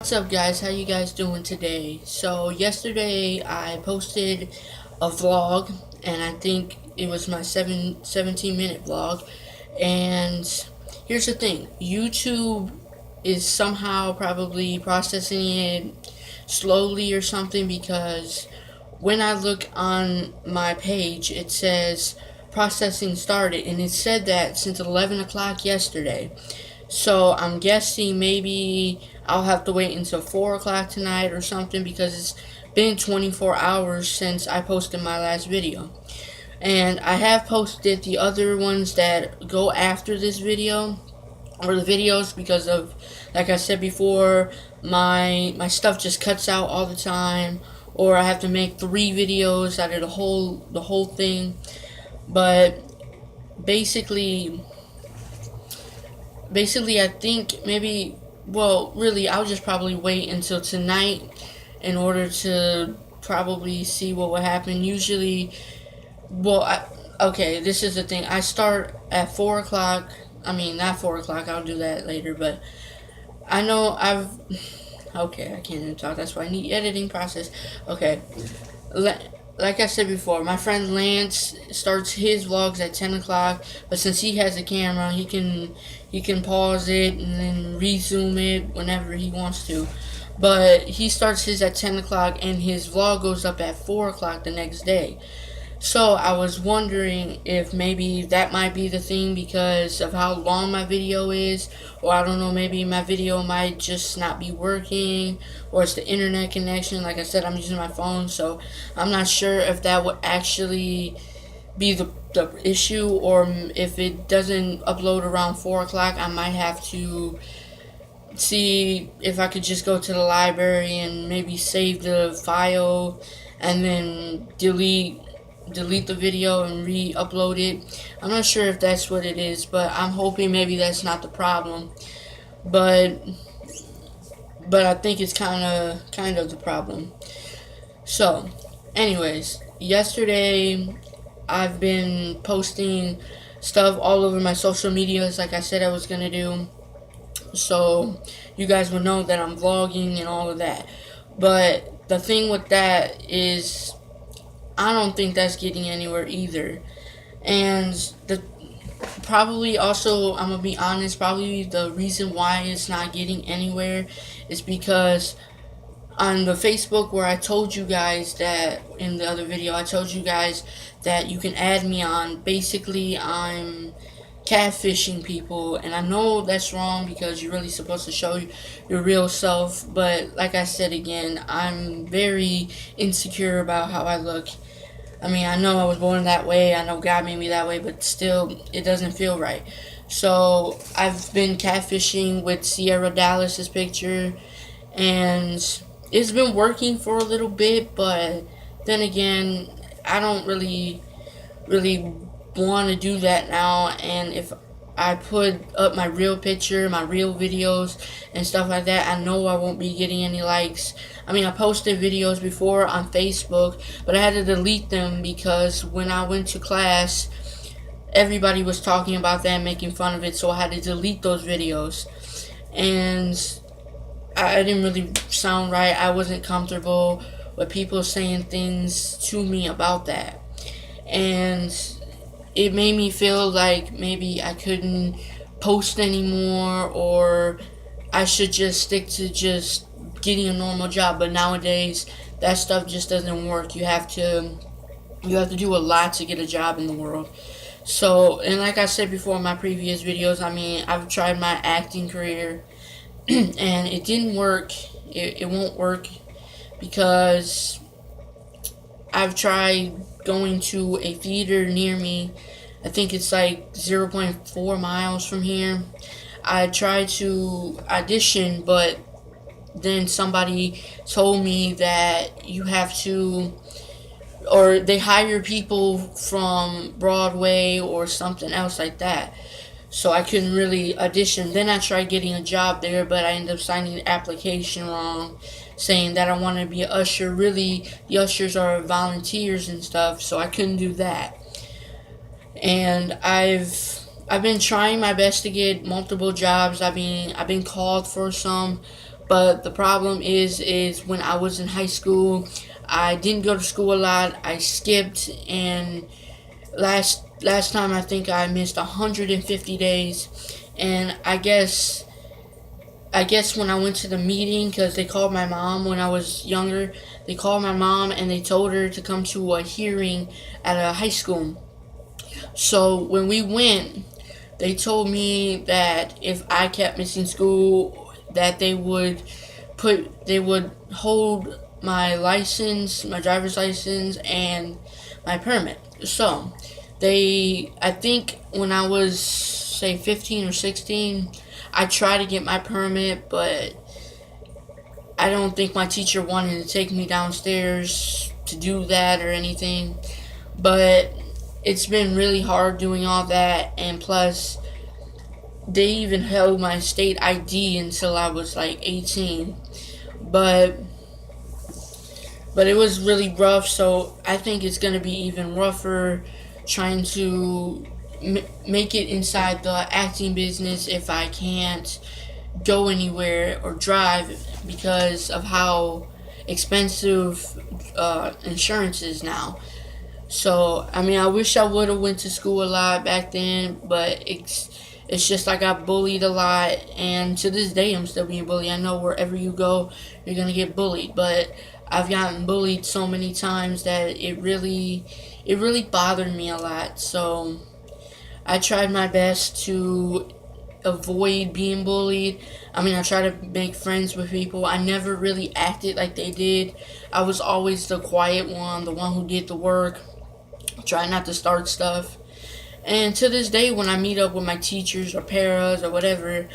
What's up, guys? How you guys doing today? So yesterday I posted a vlog, and I think it was my 17-minute vlog. And here's the thing: YouTube is somehow probably processing it slowly or something, because when I look on my page, it says processing started, and it said that since 11 o'clock yesterday. So I'm guessing maybe I'll have to wait until 4 o'clock tonight or something, because it's been 24 hours since I posted my last video. And I have posted the other ones that go after this video, or the videos, because of, like I said before, my stuff just cuts out all the time, or I have to make 3 videos out of the whole thing. But basically basically I think maybe, well, really, I'll just probably wait until tonight in order to probably see what would happen. Usually, okay, this is the thing. I start at 4 o'clock. I mean, not 4 o'clock, I'll do that later, but I know okay, I can't even talk. That's why I need editing process. Okay. Like I said before, my friend Lance starts his vlogs at 10 o'clock, but since he has a camera, he can pause it and then resume it whenever he wants to. But he starts his at 10 o'clock, and his vlog goes up at 4 o'clock the next day. So I was wondering if maybe that might be the thing, because of how long my video is, or I don't know, maybe my video might just not be working, or it's the internet connection. Like I said, I'm using my phone, so I'm not sure if that would actually be the issue, or if it doesn't upload around 4 o'clock, I might have to see if I could just go to the library and maybe save the file and then delete the video and re-upload it. I'm not sure if that's what it is, but I'm hoping maybe that's not the problem. But I think it's kind of the problem. So, anyways, yesterday I've been posting stuff all over my social medias, like I said I was gonna do. So you guys will know that I'm vlogging and all of that. But the thing with that is, I don't think that's getting anywhere either. And the probably also, I'm gonna be honest, probably the reason why it's not getting anywhere is because on the Facebook, where I told you guys that in the other video, I told you guys that you can add me on. Basically, I'm catfishing people, and I know that's wrong, because you're really supposed to show your real self. But like I said again, I'm very insecure about how I look. I mean, I know I was born that way, I know God made me that way, but still, it doesn't feel right. So I've been catfishing with Sierra Dallas's picture, and it's been working for a little bit, but then again, I don't really want to do that now. And if I put up my real picture, my real videos and stuff like that, I know I won't be getting any likes. I mean, I posted videos before on Facebook, but I had to delete them because when I went to class, everybody was talking about that and making fun of it, so I had to delete those videos. And I didn't really sound right. I wasn't comfortable with people saying things to me about that. And it made me feel like maybe I couldn't post anymore, or I should just stick to just getting a normal job. But nowadays, that stuff just doesn't work. You have to do a lot to get a job in the world. So, and like I said before in my previous videos, I mean, I've tried my acting career and it didn't work. It won't work, because I've tried going to a theater near me. I think it's like 0.4 miles from here. I tried to audition, but then somebody told me that you have to, or they hire people from Broadway or something else like that. So I couldn't really audition. Then I tried getting a job there, but I ended up signing the application wrong, saying that I wanted to be an usher. Really, the ushers are volunteers and stuff, so I couldn't do that. And I've been trying my best to get multiple jobs. I've been called for some, But the problem is when I was in high school, I didn't go to school a lot. I skipped, and last time I think I missed 150 days, and I guess when I went to the meeting, because they called my mom when I was younger, they called my mom and they told her to come to a hearing at a high school. So when we went, they told me that if I kept missing school, that they would hold my license, my driver's license, and my permit. So I think when I was say 15 or 16, I tried to get my permit, but I don't think my teacher wanted to take me downstairs to do that or anything. But it's been really hard doing all that, and plus they even held my state ID until I was like 18. But it was really rough, so I think it's going to be even rougher trying to make it inside the acting business if I can't go anywhere or drive because of how expensive insurance is now. So I mean, I wish I would have went to school a lot back then, but it's just I got bullied a lot, and to this day I'm still being bullied. I know wherever you go, you're gonna get bullied, but I've gotten bullied so many times that it really bothered me a lot. So I tried my best to avoid being bullied. I mean, I try to make friends with people. I never really acted like they did. I was always the quiet one, the one who did the work, try not to start stuff. And to this day, when I meet up with my teachers or paras or whatever,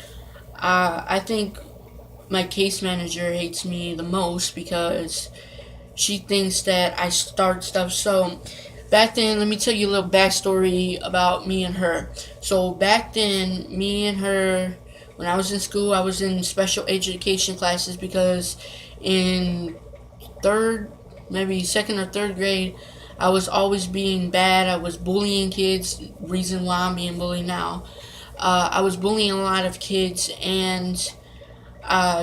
I think my case manager hates me the most because she thinks that I start stuff. So back then, let me tell you a little backstory about me and her. So back then, me and her, when I was in school, I was in special education classes because in third, maybe second or third grade, I was always being bad. I was bullying kids, reason why I'm being bullied now. I was bullying a lot of kids, and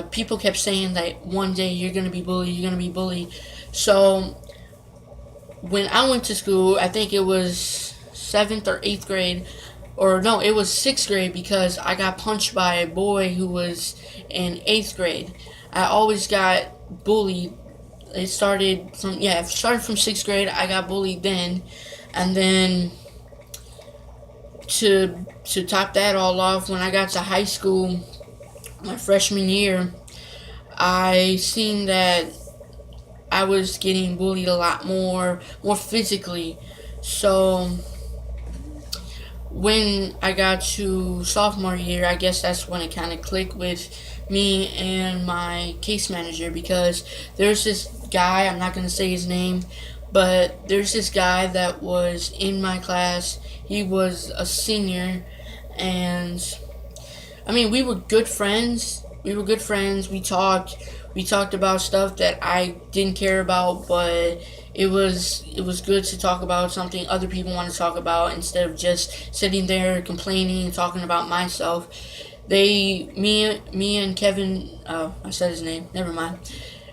people kept saying that one day you're going to be bullied, you're going to be bullied. So when I went to school, I think it was 7th or 8th grade, or no, it was 6th grade because I got punched by a boy who was in 8th grade. I always got bullied. It started from 6th grade. I got bullied then, and then to top that all off, when I got to high school, my freshman year, I seen that I was getting bullied a lot more physically. So when I got to sophomore year, I guess that's when it kind of clicked with me and my case manager, because there's this guy, I'm not going to say his name, but there's this guy that was in my class. He was a senior, and I mean, we were good friends. We talked about stuff that I didn't care about, but it was good to talk about something other people want to talk about instead of just sitting there complaining and talking about myself. Me and Kevin, I said his name, never mind.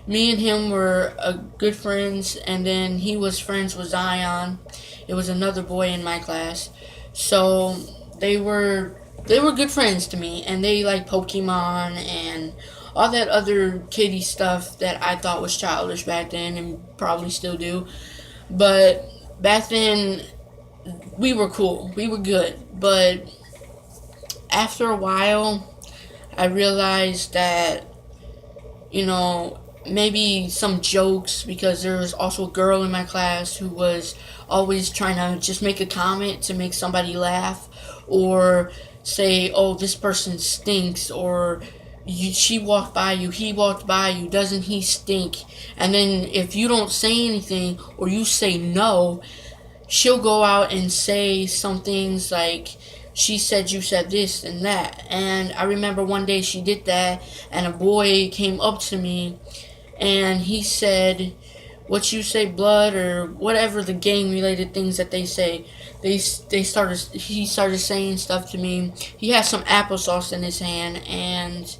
Me and him were good friends, and then he was friends with Zion. It was another boy in my class. So they were good friends to me, and they like Pokemon and all that other kiddie stuff that I thought was childish back then and probably still do. But back then, we were cool. We were good. But after a while, I realized that, maybe some jokes, because there was also a girl in my class who was always trying to just make a comment to make somebody laugh, or say, oh, this person stinks, or she walked by you, he walked by you, doesn't he stink? And then if you don't say anything or you say no, she'll go out and say some things like, she said you said this and that. And I remember one day she did that, and a boy came up to me and he said, what you say, blood, or whatever the gang related things that they say. He started saying stuff to me. He had some applesauce in his hand, and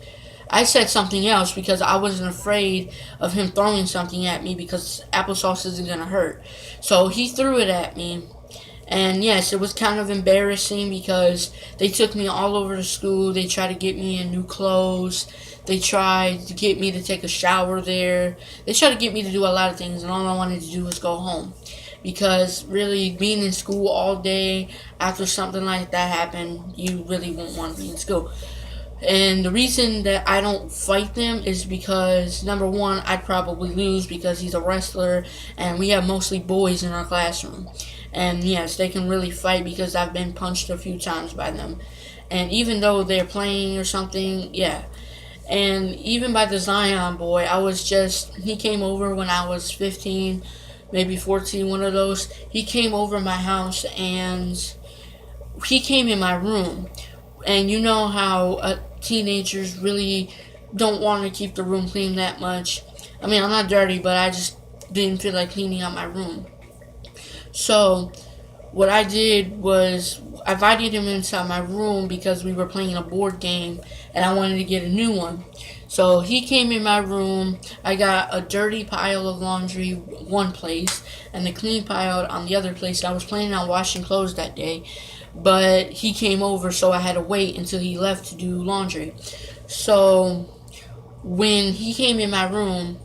I said something else because I wasn't afraid of him throwing something at me because applesauce isn't gonna hurt. So he threw it at me. And yes, it was kind of embarrassing because they took me all over the school. They tried to get me in new clothes. They tried to get me to take a shower there. They tried to get me to do a lot of things, and all I wanted to do was go home. Because really, being in school all day after something like that happened, you really won't want to be in school. And the reason that I don't fight them is because, number one, I'd probably lose because he's a wrestler and we have mostly boys in our classroom. And yes, they can really fight because I've been punched a few times by them. And even though they're playing or something, yeah. And even by the Zion boy, he came over when I was 15, maybe 14, one of those. He came over my house and he came in my room. And you know how teenagers really don't want to keep the room clean that much. I mean, I'm not dirty, but I just didn't feel like cleaning out my room. So, what I did was I invited him inside my room because we were playing a board game and I wanted to get a new one. So he came in my room. I got a dirty pile of laundry one place and a clean pile on the other place. I was planning on washing clothes that day, but he came over, so I had to wait until he left to do laundry. So when he came in my room,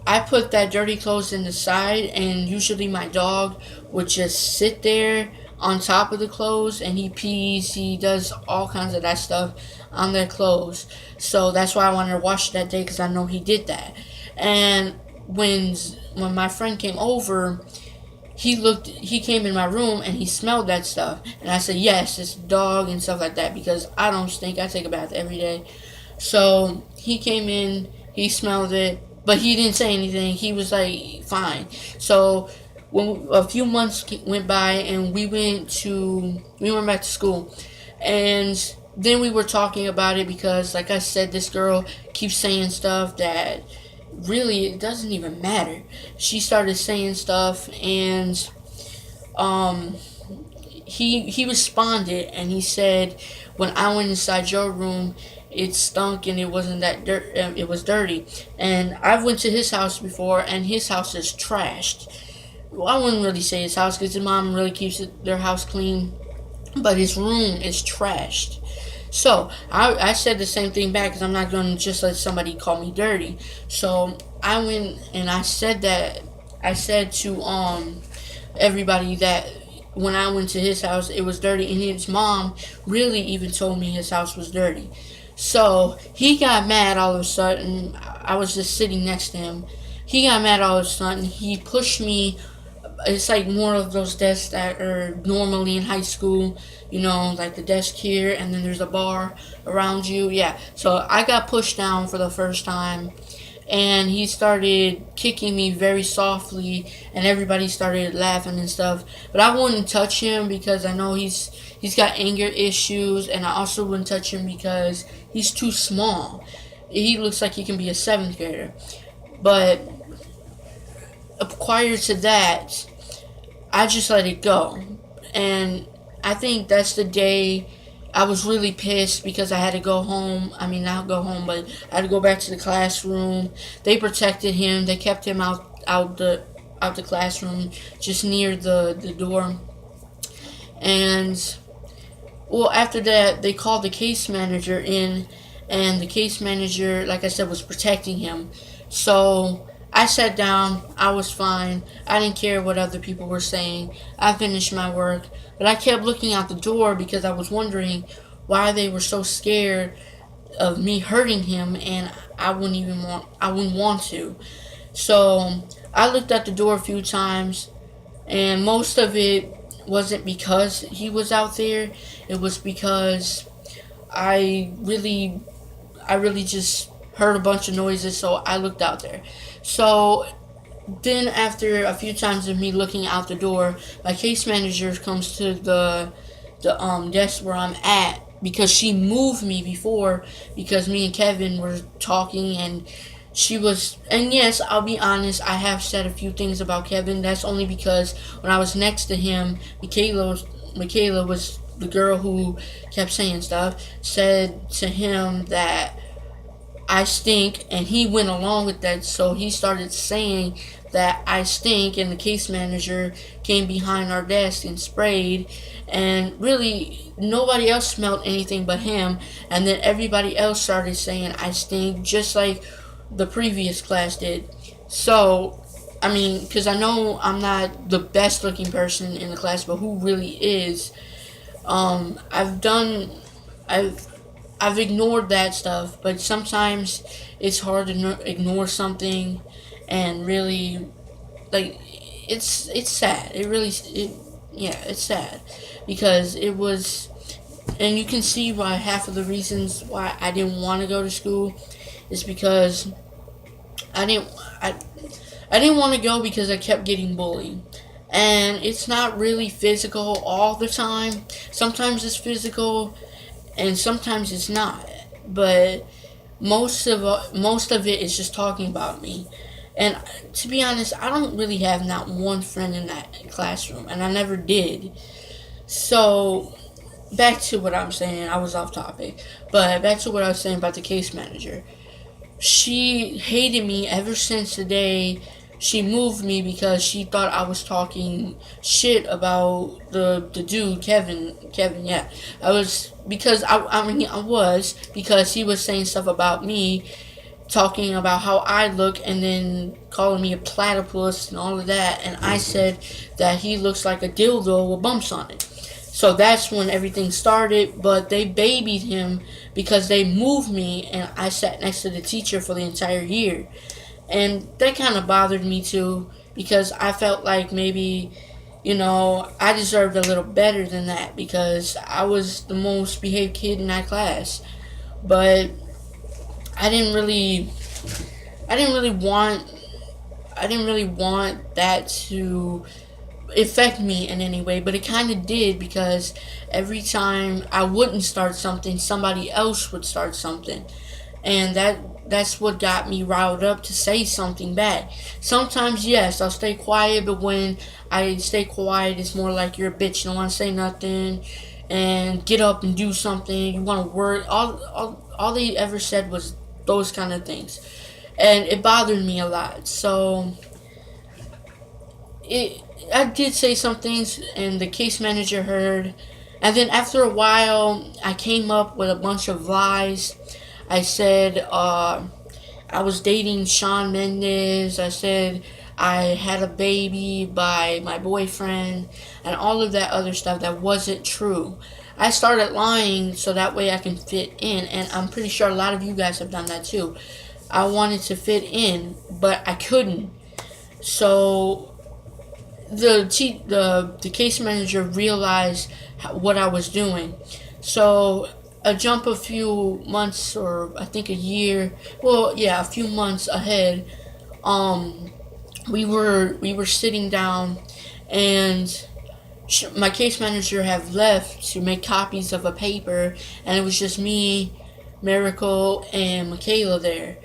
I put that dirty clothes in the side, and usually my dog would just sit there on top of the clothes, and he pees, he does all kinds of that stuff on their clothes. So that's why I wanted to wash it that day, because I know he did that. And when my friend came over, he came in my room and he smelled that stuff. And I said, yes, it's dog and stuff like that, because I don't stink. I take a bath every day. So he came in, he smelled it, but he didn't say anything. He was like, fine. So when a few months went by and we went back to school, and then we were talking about it because, like I said, this girl keeps saying stuff that really it doesn't even matter. She started saying stuff, and he responded, and he said, when I went inside your room, it stunk and it wasn't that dirt. It was dirty. And I've went to his house before, and his house is trashed. Well, I wouldn't really say his house because his mom really keeps their house clean, but his room is trashed. So I said the same thing back because I'm not going to just let somebody call me dirty. So I went and I said to everybody that when I went to his house it was dirty, and his mom really even told me his house was dirty. So he got mad all of a sudden. I was just sitting next to him. He got mad all of a sudden. He pushed me. It's like more of those desks that are normally in high school, like the desk here, and then there's a bar around you. Yeah. So I got pushed down for the first time, and he started kicking me very softly, and everybody started laughing and stuff. But I wouldn't touch him because I know he's got anger issues, and I also wouldn't touch him because he's too small. He looks like he can be a 7th grader. But prior to that, I just let it go. And I think that's the day I was really pissed because I had to go home. I mean, not go home, but I had to go back to the classroom. They protected him. They kept him out the classroom, just near the door. And well, after that, they called the case manager in, and the case manager, like I said, was protecting him. So I sat down. I was fine. I didn't care what other people were saying. I finished my work. But I kept looking out the door because I was wondering why they were so scared of me hurting him, and I wouldn't want to. So I looked at the door a few times, and most of it wasn't because he was out there. It was because I really just heard a bunch of noises, so I looked out there. So then after a few times of me looking out the door, my case manager comes to the desk where I'm at because she moved me before because me and Kevin were talking, and and yes, I'll be honest, I have said a few things about Kevin. That's only because when I was next to him, Michaela was the girl who kept saying stuff, said to him that I stink, and he went along with that. So he started saying that I stink, and the case manager came behind our desk and sprayed, and really nobody else smelled anything but him. And then everybody else started saying I stink, just like the previous class did. So I mean, because I know I'm not the best looking person in the class, but who really is? I've done, I've I've ignored that stuff, but sometimes it's hard to ignore something, and really, like, it's sad. Yeah, it's sad because it was, and you can see why half of the reasons why I didn't want to go to school is because I didn't I I didn't want to go because I kept getting bullied. And it's not really physical all the time. Sometimes it's physical and sometimes it's not. But most of it is just talking about me. And to be honest, I don't really have not one friend in that classroom, and I never did. So back to what I'm saying, I was off topic. But back to what I was saying about the case manager. She hated me ever since the day she moved me because she thought I was talking shit about the dude Kevin. Yeah, I was because I mean I was because he was saying stuff about me, talking about how I look, and then calling me a platypus and all of that. And I said that he looks like a dildo with bumps on it. So that's when everything started, but they babied him because they moved me and I sat next to the teacher for the entire year. And that kind of bothered me too because I felt like maybe, I deserved a little better than that because I was the most behaved kid in that class. But I didn't really, I didn't really want, I didn't really want that to affect me in any way, but it kind of did because every time I wouldn't start something, somebody else would start something, and that's what got me riled up to say something back. Sometimes, yes, I'll stay quiet, but when I stay quiet, it's more like you're a bitch. You don't want to say nothing, and get up and do something. You want to work. All they ever said was those kind of things, and it bothered me a lot. So I did say some things, and the case manager heard. And then after a while, I came up with a bunch of lies. I said I was dating Shawn Mendes. I said I had a baby by my boyfriend, and all of that other stuff that wasn't true. I started lying so that way I can fit in, and I'm pretty sure a lot of you guys have done that too. I wanted to fit in, but I couldn't. So the case manager realized what I was doing. So a jump a few months, or I think a year, well, yeah, a few months ahead, um we were sitting down, and my case manager had left to make copies of a paper, and it was just me, Miracle, and Michaela there,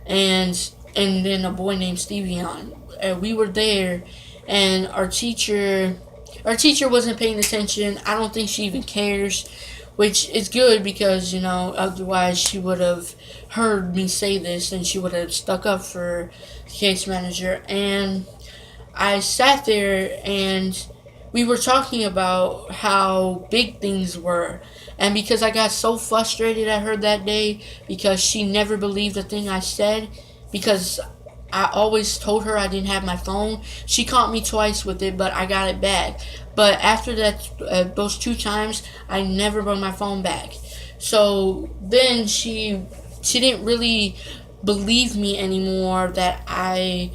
and then a boy named Stevion. We were there, and our teacher wasn't paying attention. I don't think she even cares, which is good because otherwise she would have heard me say this and she would have stuck up for the case manager. And I sat there, and we were talking about how big things were. And because I got so frustrated at her that day because she never believed the thing I said, because I always told her I didn't have my phone. She caught me twice with it, but I got it back. But after that, those two times, I never brought my phone back. So then she didn't really believe me anymore that I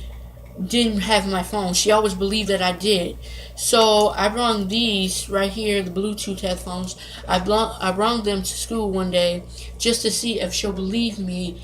didn't have my phone. She always believed that I did. So I brought these right here, the Bluetooth headphones. I brought them to school one day just to see if she'll believe me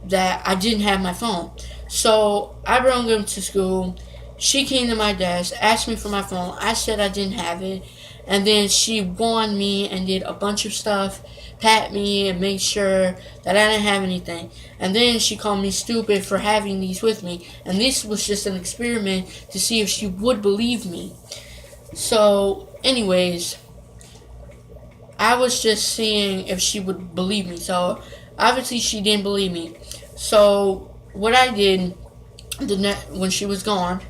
that I didn't have my phone. So I brought them to school. She came to my desk, asked me for my phone. I said I didn't have it. And then she warned me and did a bunch of stuff, pat me and made sure that I didn't have anything. And then she called me stupid for having these with me. And this was just an experiment to see if she would believe me. So, anyways, I was just seeing if she would believe me. So, obviously she didn't believe me. So what I did when she was gone,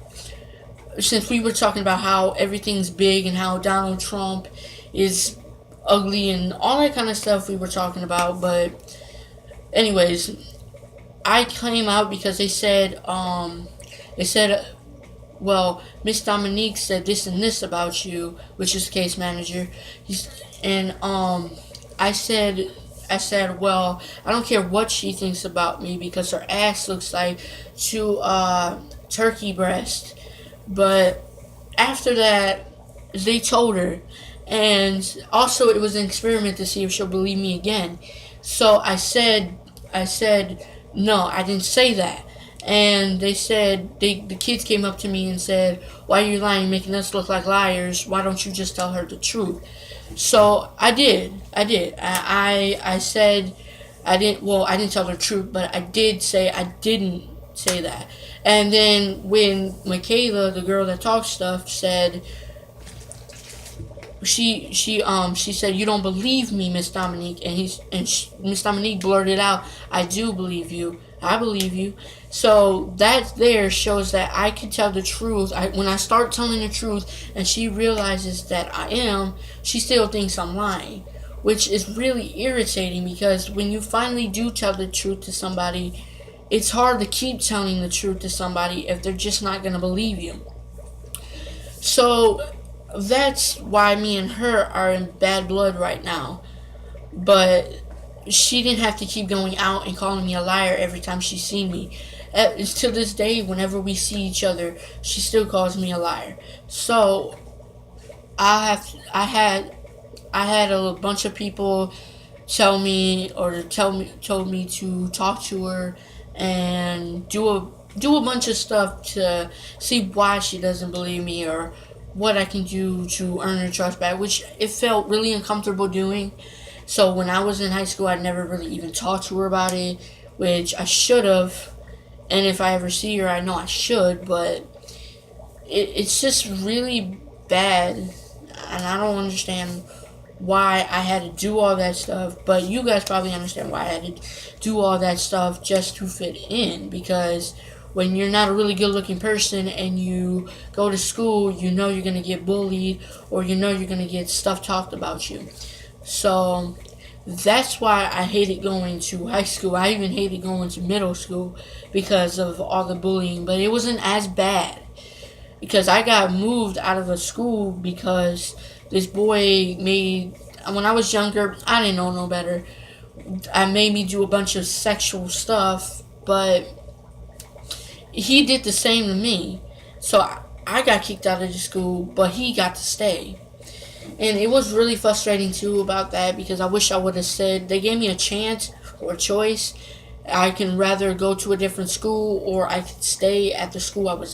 since we were talking about how everything's big and how Donald Trump is ugly and all that kind of stuff we were talking about, but anyways, I came out because they said, well, Miss Dominique said this and this about you, which is case manager. And I said, well, I don't care what she thinks about me because her ass looks like two turkey breast. But after that, they told her, and also it was an experiment to see if she'll believe me again. So I said, no, I didn't say that. And they said, the kids came up to me and said, why are you lying, making us look like liars? Why don't you just tell her the truth? So I did. I said, I didn't tell her the truth, but I did say I didn't say that. And then when Michaela, the girl that talks stuff, said, she said, you don't believe me, Miss Dominique, and Miss Dominique blurted out, I do believe you. I believe you. So that there shows that I can tell the truth. When I start telling the truth and she realizes that I am, she still thinks I'm lying, which is really irritating because when you finally do tell the truth to somebody, it's hard to keep telling the truth to somebody if they're just not going to believe you. So that's why me and her are in bad blood right now. But she didn't have to keep going out and calling me a liar every time she seen me. To this day, whenever we see each other, she still calls me a liar. So I had a bunch of people told me to talk to her and do a bunch of stuff to see why she doesn't believe me or what I can do to earn her trust back, which it felt really uncomfortable doing. So when I was in high school, I never really even talked to her about it, which I should have. And if I ever see her, I know I should, but it's just really bad. And I don't understand why I had to do all that stuff. But you guys probably understand why I had to do all that stuff just to fit in. Because when you're not a really good looking person and you go to school, you know you're going to get bullied or you know you're going to get stuff talked about you. So that's why I hated going to high school. I even hated going to middle school because of all the bullying. But it wasn't as bad because I got moved out of a school because this boy when I was younger, I didn't know no better. I made me do a bunch of sexual stuff, but he did the same to me. So I got kicked out of the school, but he got to stay. And it was really frustrating too about that because I wish I would have said, they gave me a chance or a choice. I can rather go to a different school or I could stay at the school I was